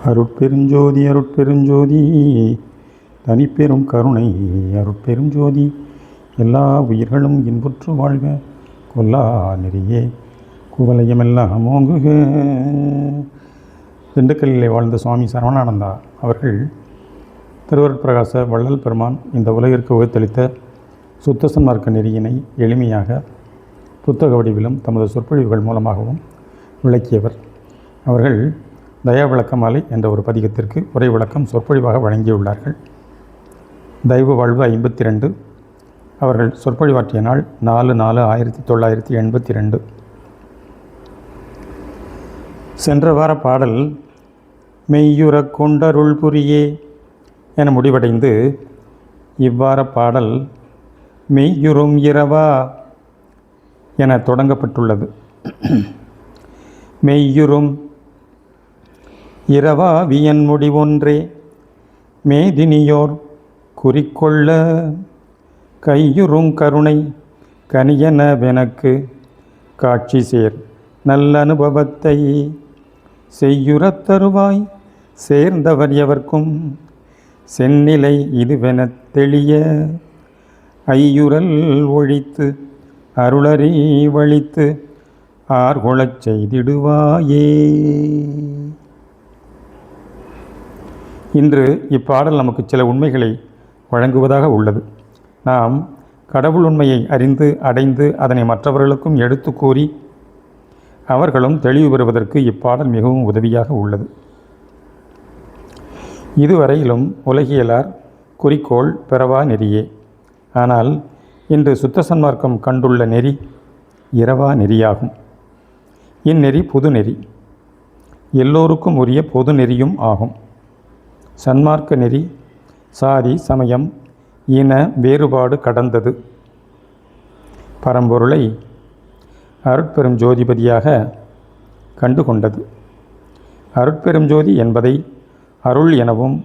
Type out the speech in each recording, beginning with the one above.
அருட்பெருஞ்சோதி அருட்பெருஞ்சோதி தனிப்பெரும் கருணை அருட்பெருஞ்சோதி எல்லா உயிர்களும் இன்புற்று வாழ்க கொல்லா நெறியே குவலயமெல்லாம் ஓங்குக. திண்டுக்கல்லிலே வாழ்ந்த சுவாமி சரவணானந்தா அவர்கள் திருவருட்பிரகாச வள்ளல் பெருமான் இந்த உலகிற்கு உயர்த்தளித்த சுத்த சன்மார்க்க நெறியினை எளிமையாக புத்தக வடிவிலும் தமது சொற்பொழிவுகள் மூலமாகவும் விளக்கியவர். அவர்கள் தயா விளக்கமாலை என்ற ஒரு பதிகத்திற்கு உரை விளக்கம் சொற்பொழிவாக வழங்கியுள்ளார்கள். தெய்வ வாழ்வு 52. அவர்கள் சொற்பொழிவாற்றிய நாள் 4/4/1982. சென்ற வார பாடல் மெய்யுறக் கொண்டருள் புரியே என முடிவடைந்து இவ்வார பாடல் மெய்யுறும் இரவா என தொடங்கப்பட்டுள்ளது. மெய்யுறும் இரவா வியன் முடிவொன்றே மேதினியோர் குறிக்கொள்ள கையுறும் கருணை கனியனவெனக்கு காட்சி சேர் நல்லனுபவத்தை செய்யுறத் தருவாய் சேர்ந்தவர் எவர்க்கும் செந்நிலை இதுவெனத் தெளிய ஐயுறல் ஒழித்து அருளறி வழித்து ஆர்கொளச் செய்திடுவாயே. இன்று இப்பாடல் நமக்கு சில உண்மைகளை வழங்குவதாக உள்ளது. நாம் கடவுள் உண்மையை அறிந்து அடைந்து அதனை மற்றவர்களுக்கும் எடுத்து கூறி அவர்களும் தெளிவு பெறுவதற்கு இப்பாடல் மிகவும் உதவியாக உள்ளது. இதுவரையிலும் உலகியலார் குறிக்கோள் பிறவா நெறியே. ஆனால் இன்று சுத்த சன்மார்க்கம் கண்டுள்ள நெறி இரவா நெறியாகும். இந்நெறி பொது நெறி, எல்லோருக்கும் உரிய பொது நெறியும் ஆகும். சன்மார்க்க நெறி சாதி சமயம் இன வேறுபாடு கடந்தது. பரம்பொருளை அருட்பெரும் ஜோதிபதியாக கண்டுகொண்டது. அருட்பெரும் ஜோதி என்பதை அருள் எனவும்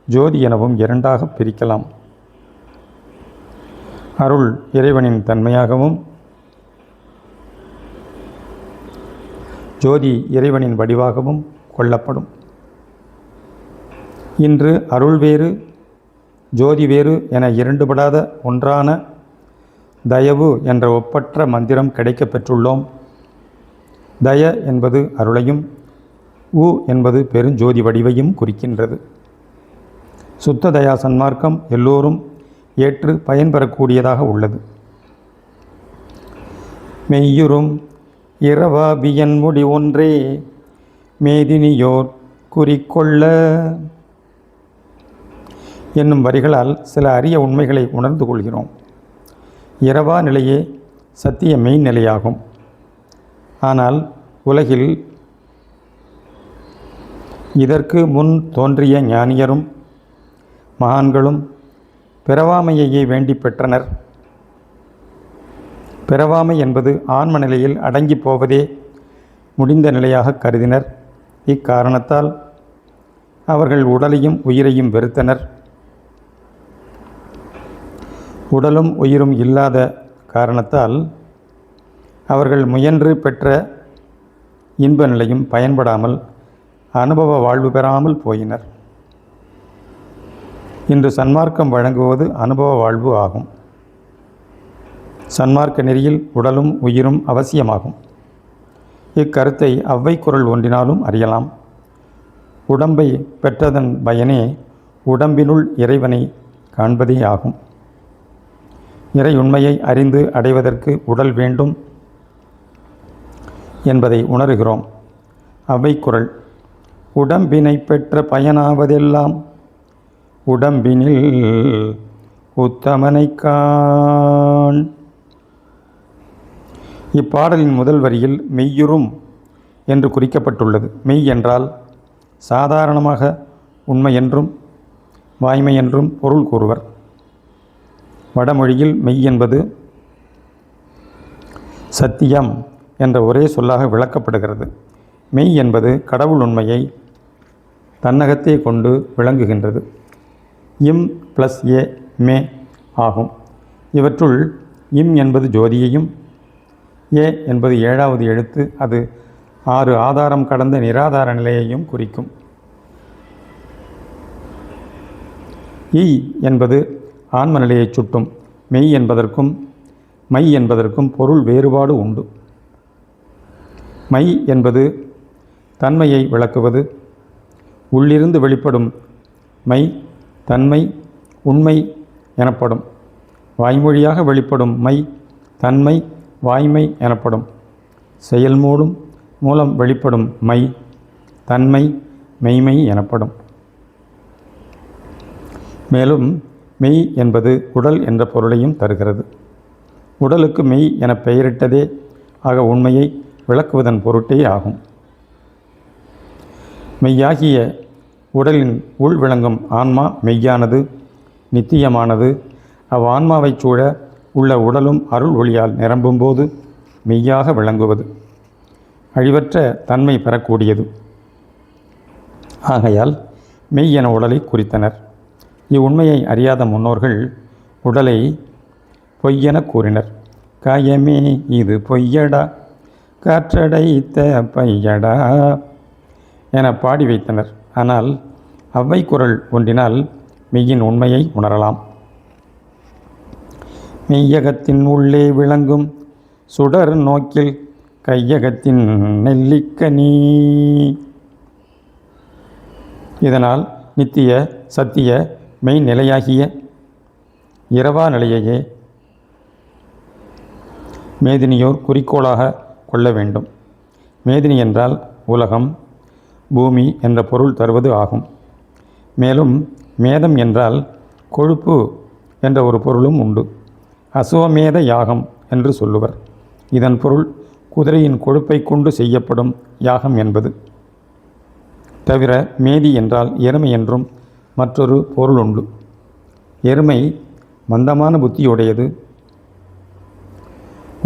ஜோதி எனவும் இரண்டாக பிரிக்கலாம். அருள் இறைவனின் தன்மையாகவும் ஜோதி இறைவனின் வடிவாகவும் கொள்ளப்படும். இன்று அருள் வேறு ஜோதி வேறு என இரண்டுபடாத ஒன்றான தயவு என்ற ஒப்பற்ற மந்திரம் கிடைக்கப் பெற்றுள்ளோம். தய என்பது அருளையும் உ என்பது பெருஞ்சோதி வடிவையும் குறிக்கின்றது. சுத்த தயா சன்மார்க்கம் எல்லோரும் ஏற்று பயன்பெறக்கூடியதாக உள்ளது. மெய்யுறும் இரவா வியன் முடி ஒன்றே மேதினியோர் குறிக்கொள்ள என்னும் வரிகளால் சில அரிய உண்மைகளை உணர்ந்து கொள்கிறோம். இரவா நிலையே சத்திய மெய்நிலையாகும். ஆனால் உலகில் இதற்கு முன் தோன்றிய ஞானியரும் மகான்களும் பிறவாமையையே வேண்டி பெற்றனர். பிறவாமை என்பது ஆன்ம நிலையில் அடங்கி போவதே முடிந்த நிலையாக கருதினர். இக்காரணத்தால் அவர்கள் உடலையும் உயிரையும் வெறுத்தனர். உடலும் உயிரும் இல்லாத காரணத்தால் அவர்கள் முயன்று பெற்ற இன்ப நிலையும் பயன்படாமல் அனுபவ வாழ்வு பெறாமல் போயினர். இன்று சன்மார்க்கம் வழங்குவது அனுபவ வாழ்வு ஆகும். சன்மார்க்க நெறியில் உடலும் உயிரும் அவசியமாகும். இக்கருத்தை அவ்வை குறள் ஒன்றினாலும் அறியலாம். உடம்பை பெற்றதன் பயனே உடம்பினுள் இறைவனை காண்பதே ஆகும். இறை உண்மையை அறிந்து அடைவதற்கு உடல் வேண்டும் என்பதை உணர்கிறோம். அவ்வை குறள் உடம்பினை பெற்ற பயனாவதெல்லாம் உடம்பினில் உத்தமனை காண். இப்பாடலின் முதல் வரியில் மெய்யுறும் என்று குறிக்கப்பட்டுள்ளது. மெய் என்றால் சாதாரணமாக உண்மை என்றும் வாய்மை என்றும் பொருள் கூறுவர். வடமொழியில் மெய் என்பது சத்தியம் என்ற ஒரே சொல்லாக விளக்கப்படுகிறது. மெய் என்பது கடவுள் உண்மையை தன்னகத்தே கொண்டு விளங்குகின்றது. இம் ப்ளஸ் ஏ மே ஆகும். இவற்றுள் இம் என்பது ஜோதியையும் ஏ என்பது 7வது எழுத்து, அது 6 ஆதாரம் கடந்த நிராதார நிலையையும் குறிக்கும். ஈ என்பது ஆன்ம நிலையைச் சுட்டும். மெய் என்பதற்கும் மை என்பதற்கும் பொருள் வேறுபாடு உண்டு. மை என்பது தன்மையை விளக்குவது. உள்ளிருந்து வெளிப்படும் மை தன்மை உண்மை எனப்படும். வாய்மொழியாக வெளிப்படும் மை தன்மை வாய்மை எனப்படும். செயல் மூலம் வெளிப்படும் மை தன்மை மெய்மை எனப்படும். மேலும் மெய் என்பது உடல் என்ற பொருளையும் தருகிறது. உடலுக்கு மெய் என பெயரிட்டதே ஆக உண்மையை விளக்குவதன் பொருட்டே ஆகும். மெய்யாகிய உடலின் உள் விளங்கும் ஆன்மா மெய்யானது, நித்தியமானது. ஆன்மாவைச் சூழ உள்ள உடலும் அருள் ஒளியால் நிரம்பும்போது மெய்யாக விளங்குவது, அழிவற்ற தன்மை பெறக்கூடியது. ஆகையால் மெய் என உடலை குறித்தனர். இவ்வுண்மையை அறியாத முன்னோர்கள் உடலை பொய்யென கூறினர். காயமே இது பொய்யடா, காற்றடைத்த பையடா என பாடி வைத்தனர். ஆனால் அவ்வை குரல் ஒன்றினால் மெய்யின் உண்மையை உணரலாம். மெய்யகத்தின் உள்ளே விளங்கும் சுடர் நோக்கில் கையகத்தின் நெல்லிக்கனி. இதனால் நித்திய சத்திய மெய்நிலையாகிய இரவா நிலையையே மேதினியோர் குறிக்கோளாக கொள்ள வேண்டும். மேதினி என்றால் உலகம், பூமி என்ற பொருள் தருவது ஆகும். மேலும் மேதம் என்றால் கொழுப்பு என்ற ஒரு பொருளும் உண்டு. அசுவமேத யாகம் என்று சொல்லுவர். இதன் பொருள் குதிரையின் கொழுப்பை கொண்டு செய்யப்படும் யாகம் என்பது. தவிர மேதி என்றால் எருமை என்றும் மற்றொரு பொருள் உண்டு. எருமை மந்தமான புத்தியுடையது.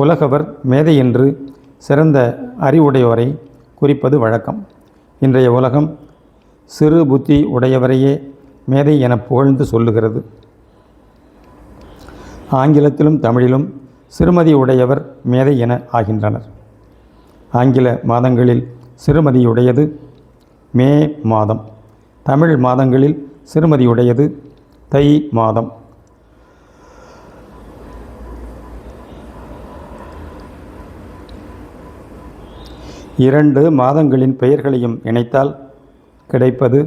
உலகவர் மேதை என்று சிறந்த அறிவுடையவரை குறிப்பது வழக்கம். இன்றைய உலகம் சிறு புத்தி உடையவரையே மேதை என புகழ்ந்து சொல்லுகிறது. ஆங்கிலத்திலும் தமிழிலும் சிறுமதி உடையவர் மேதை என ஆகின்றனர். ஆங்கில மாதங்களில் சிறுமதியுடையது மே மாதம், தமிழ் மாதங்களில் சிறுமதியுடையது தை மாதம். இரண்டு மாதங்களின் பெயர்களையும் இணைத்தால் கிடைப்பது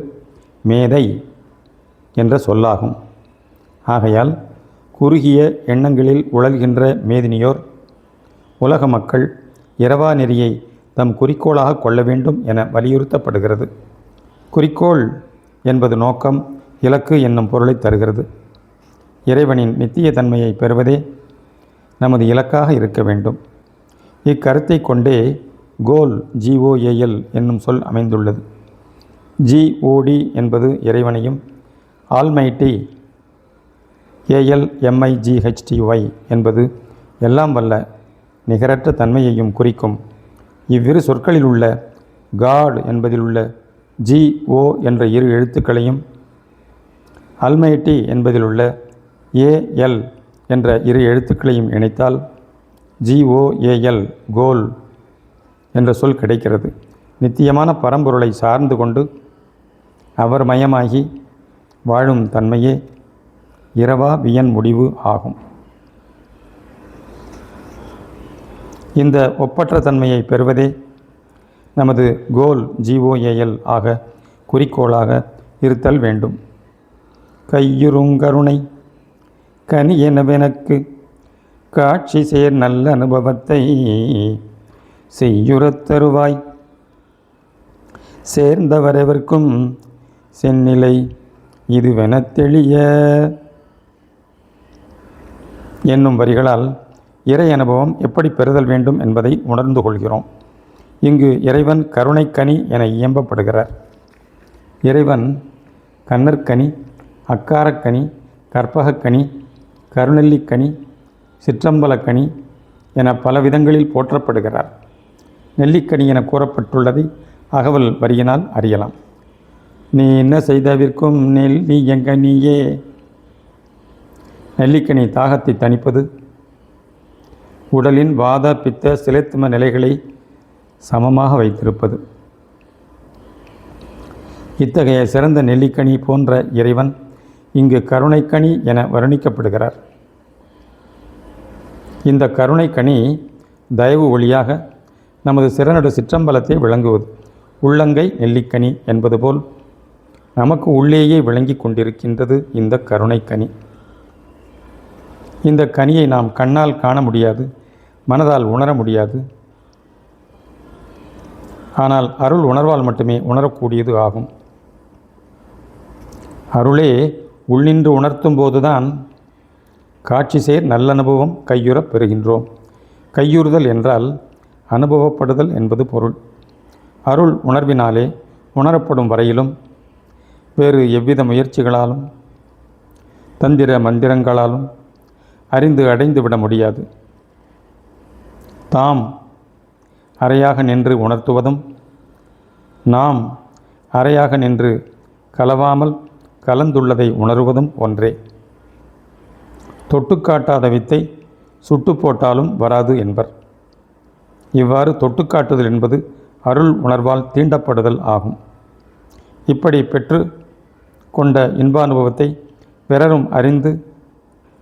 மேதை என்ற சொல்லாகும். ஆகையால் குறுகிய எண்ணங்களில் உழல்கின்ற மேதினியோர் உலக மக்கள் இரவா நெறியை தம் குறிக்கோளாக கொள்ள வேண்டும் என வலியுறுத்தப்படுகிறது. குறிக்கோள் என்பது நோக்கம், இலக்கு என்னும் பொருளை தருகிறது. இறைவனின் நித்திய தன்மையை பெறுவதே நமது இலக்காக இருக்க வேண்டும். இக்கருத்தை கொண்டே கோல் GOAL என்னும் சொல் அமைந்துள்ளது. GOD என்பது இறைவனையும், ஆல்மைட்டி ALMIGHTY என்பது எல்லாம் வல்ல நிகரற்ற தன்மையையும் குறிக்கும். இவ்விரு சொற்களில் உள்ள காட் என்பதில் உள்ள GO என்ற இரு எழுத்துக்களையும், ஆல்மைட்டி என்பதில் உள்ள AL என்ற இரு எழுத்துக்களையும் இணைத்தால் GOAL கோல் என்ற சொல் கிடைக்கிறது. நித்தியமான பரம்பொருளை சார்ந்து கொண்டு அவர் மயமாகி வாழும் தன்மையே இரவா வியன் முடிவு ஆகும். இந்த ஒப்பற்ற தன்மையை பெறுவதே நமது கோல் GOAL ஆக குறிக்கோளாக இருத்தல் வேண்டும். கையுறுங்கருணை கனி எனவெனக்கு காட்சி சேர் நல்ல அனுபவத்தை செய்யுறத் தருவாய், சேர்ந்தவரெவர்க்கும் செந்நிலை இதுவென தெளிய என்னும் வரிகளால் இறை அனுபவம் எப்படி பெறுதல் வேண்டும் என்பதை உணர்ந்து கொள்கிறோம். இங்கு இறைவன் கருணைக்கனி என இயம்பப்படுகிறார். இறைவன் கண்ணற்கனி, அக்காரக்கனி, கற்பகக்கனி, கருநெல்லிக்கனி, சிற்றம்பலக்கனி என பல விதங்களில் போற்றப்படுகிறார். நெல்லிக்கனி என கூறப்பட்டுள்ளதை அகவல் வரியினால் அறியலாம். நீ என்ன செய்தவிற்கும் நெல்லி எங்கனியே. நெல்லிக்கனி தாகத்தை தணிப்பது, உடலின் வாத பித்த சிலைத்தும நிலைகளை சமமாக வைத்திருப்பது. இத்தகைய சிறந்த நெல்லிக்கனி போன்ற இறைவன் இங்கு கருணைக்கனி என வர்ணிக்கப்படுகிறார். இந்த கருணைக்கனி தயவு ஒளியாக நமது சிறநடு சிற்றம்பலத்தை விளங்குவது. உள்ளங்கை நெல்லிக்கனி என்பது போல் நமக்கு உள்ளேயே விளங்கி கொண்டிருக்கின்றது இந்த கருணைக்கனி. இந்த கனியை நாம் கண்ணால் காண முடியாது, மனதால் உணர முடியாது. ஆனால் அருள் உணர்வால் மட்டுமே உணரக்கூடியது ஆகும். அருளே உள்ளின்று உணர்த்தும் போதுதான் காட்சி சேர் நல்லனுபவம் கையுறப் பெறுகின்றோம். கையுறுதல் என்றால் அனுபவப்படுதல் என்பது பொருள். அருள் உணர்வினாலே உணரப்படும் வரையிலும் வேறு எவ்வித முயற்சிகளாலும் தந்திர மந்திரங்களாலும் அறிந்து அடைந்து விட முடியாது. தாம் அறையாக நின்று உணர்த்துவதும் நாம் அறையாக நின்று கலவாமல் கலந்துள்ளதை உணர்வதும் ஒன்றே. தொட்டு காட்டாத வித்தை சுட்டு போட்டாலும் வராது என்பர். இவ்வாறு தொட்டு காட்டுதல் என்பது அருள் உணர்வால் தீண்டப்படுதல் ஆகும். இப்படி பெற்று கொண்ட இன்பானுபவத்தை பிறரும் அறிந்து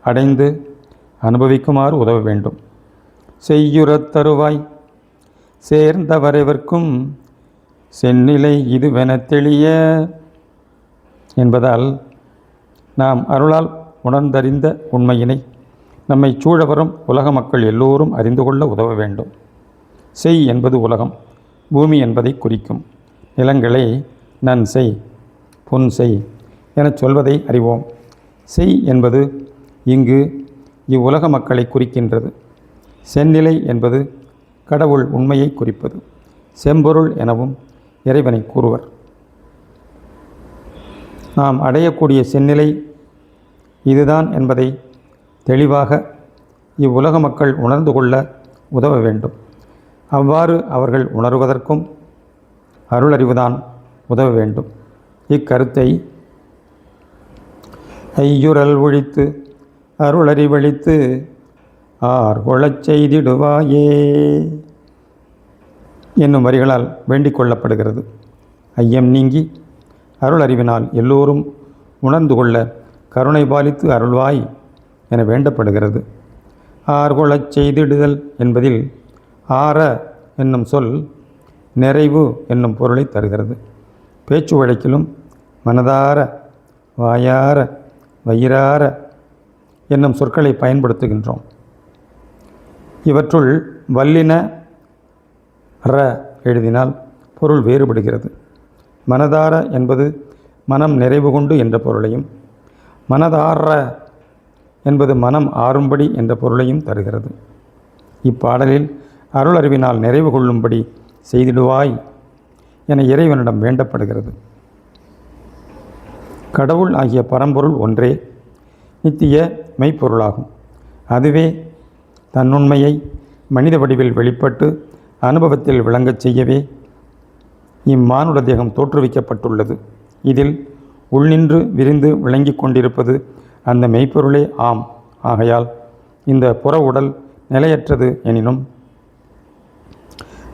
அடைந்து அனுபவிக்குமாறு உதவ வேண்டும். செய்யுறத் தருவாய் சேர்ந்தவரைவர்க்கும் செந்நிலை இதுவென தெளிய என்பதால் நாம் அருளால் உணர்ந்தறிந்த உண்மையினை நம்மை சூழ வரும் உலக மக்கள் எல்லோரும் அறிந்து கொள்ள உதவ வேண்டும். செய் என்பது உலகம், பூமி என்பதை குறிக்கும். நிலங்களை நன் செய், பொன் செய் எனச் சொல்வதை அறிவோம். செய் என்பது இங்கு இவ்வுலக மக்களை குறிக்கின்றது. செந்நிலை என்பது கடவுள் உண்மையை குறிப்பது. செம்பொருள் எனவும் இறைவனை கூறுவர். நாம் அடையக்கூடிய செந்நிலை இதுதான் என்பதை தெளிவாக இவ்வுலக மக்கள் உணர்ந்து கொள்ள உதவ வேண்டும். அவ்வாறு அவர்கள் உணர்வதற்கும் அருளறிவுதான் உதவ வேண்டும். இக்கருத்தை ஐயுறல் ஒழித்து அருளறிவழித்து ஆர்கொளச் செய்திடுவாயே என்னும் வரிகளால் வேண்டிக் கொள்ளப்படுகிறது. ஐயம் நீங்கி அருளறிவினால் எல்லோரும் உணர்ந்து கொள்ள கருணை பாலித்து அருள்வாய் என வேண்டப்படுகிறது. ஆர்கொளச் செய்திடுதல் என்பதில் ஆற என்னும் சொல் நிறைவு என்னும் பொருளை தருகிறது. பேச்சு வழக்கிலும் மனதார, வாயார, வயிறார என்னும் சொற்களை பயன்படுத்துகின்றோம். இவற்றுள் வல்லின ர எழுதினால் பொருள் வேறுபடுகிறது. மனதார என்பது மனம் நிறைவு கொண்டு என்ற பொருளையும், மனதார என்பது மனம் ஆறும்படி என்ற பொருளையும் தருகிறது. இப்பாடலில் அருளறிவினால் நிறைவு கொள்ளும்படி செய்திடுவாய் என இறைவனிடம் வேண்டப்படுகிறது. கடவுள் ஆகிய பரம்பொருள் ஒன்றே நித்திய மெய்ப்பொருளாகும். அதுவே தன்னுண்மையை மனித வடிவில் வெளிப்பட்டு அனுபவத்தில் விளங்கச் செய்யவே இம்மானுட தேகம் தோற்றுவிக்கப்பட்டுள்ளது. இதில் உள்நின்று விரிந்து விளங்கி கொண்டிருப்பது அந்த மெய்ப்பொருளே ஆம். ஆகையால் இந்த புற உடல் நிலையற்றது எனினும்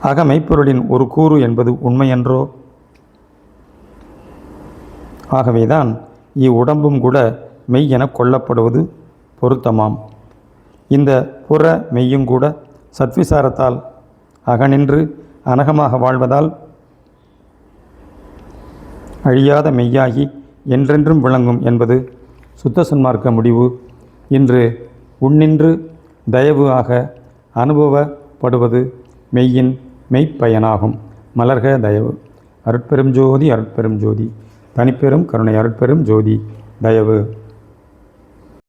அக மெய்ப்பொருளின் ஒரு கூறு என்பது உண்மையன்றோ? ஆகவேதான் இவ்வுடம்பும் கூட மெய் என கொள்ளப்படுவது பொருத்தமாம். இந்த புற மெய்யுங்கூட சத்விசாரத்தால் அகநின்று அனகமாக வாழ்வதால் அழியாத மெய்யாகி என்றென்றும் விளங்கும் என்பது சுத்த சன்மார்க்க முடிவு. இன்று உன்னின்று தயவு ஆக அனுபவப்படுவது மெய்யின் மெய்ப்பயனாகும். மலர்க தயவு. அருட்பெரும் ஜோதி அருட்பெரும் ஜோதி தனிப்பெரும் கருணை அருட்பெரும் ஜோதி தயவு.